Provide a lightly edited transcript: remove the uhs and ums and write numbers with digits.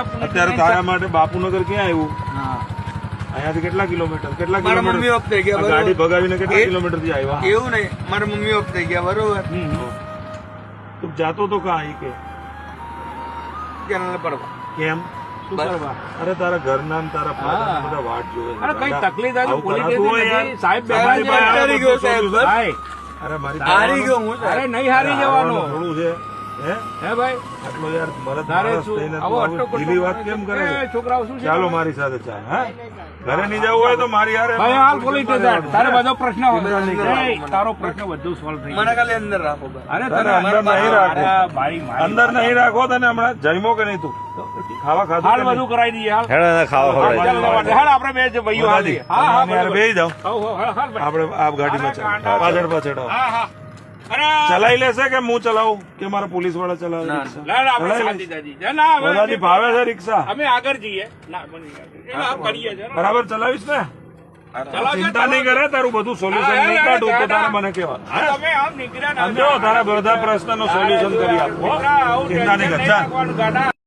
અત્યારે તારા માટે બાપુનગર ક્યાં આવ્યું? અહીંયાથી કેટલા કિલોમીટર? મારા મમ્મી ઓફ થઈ ગયા. ગાડી ભગાવીને કેટલા કિલોમીટર થી આવ્યા? એવું નહીં, મારા મમ્મી ઓફ થઈ ગયા. બરોબર, તું જાતો તો કાં કે પડવા કેમ? શું કરવા? અરે તારા ઘરના ને તારા ફાધર બધા વાટ જોવે છે. કઈ તકલીફ થાય તો પોલીસ સાહેબ હારી ગયો સાહેબ. અરે મારી હારી ગયો હું. અરે નહીં હારી જવાનું થોડું છે હે ભાઈ. આટલો યાર મરદ માણસ થઈને તું આવી ઢીલી વાત કેમ કરે છે? છોકરાઓ શું છે? ચાલો મારી સાથે ચાલ. હા ઘરે નહીં જવું હોય તો મારી હારે ભાઈ હાલ પોલીસ સ્ટેશન. તારે બધો પ્રશ્ન તારો પ્રશ્ન બધું સોલ્વ થઈ મને ખાલી અંદર રાખો. અરે તને અંદર નહીં રાખો. ભાઈ અંદર નહીં રાખો. તને હમણાં જમ્યો કે નહીં? તું ખાવા ખાધું હાલ કે નહીં? બધું કરાવી દઈએ. હાલ ખાવા હાલ આપણે બે જ ભાઈઓ હાલી. હા હા બેસી જાઓ. હાલ આપણે આ ગાડીમાં ચાલ. પાછળ પાછળ આવો. હા હા. અરે ચલાવી લેશે કે હું ચલાવું કે મારા પોલીસ વાળા ચલાવે રિક્ષા? ના ના આપણે શાંતિથી. ના ઓલાથી ભાવે છે રિક્ષા? અમે આગળ જઈએ. ના કરીએ છે બરાબર ચલાવીશ ને? ચિંતા નહીં કરે. તારું બધું સોલ્યુશન નહીં કાઢું તો તારે મને કહેવાનું. તમે આમ નીકળ્યા સમજો? તારા બધા પ્રશ્નનો સોલ્યુશન કરી આપો. ચિંતા નહીં કર. ચાલ.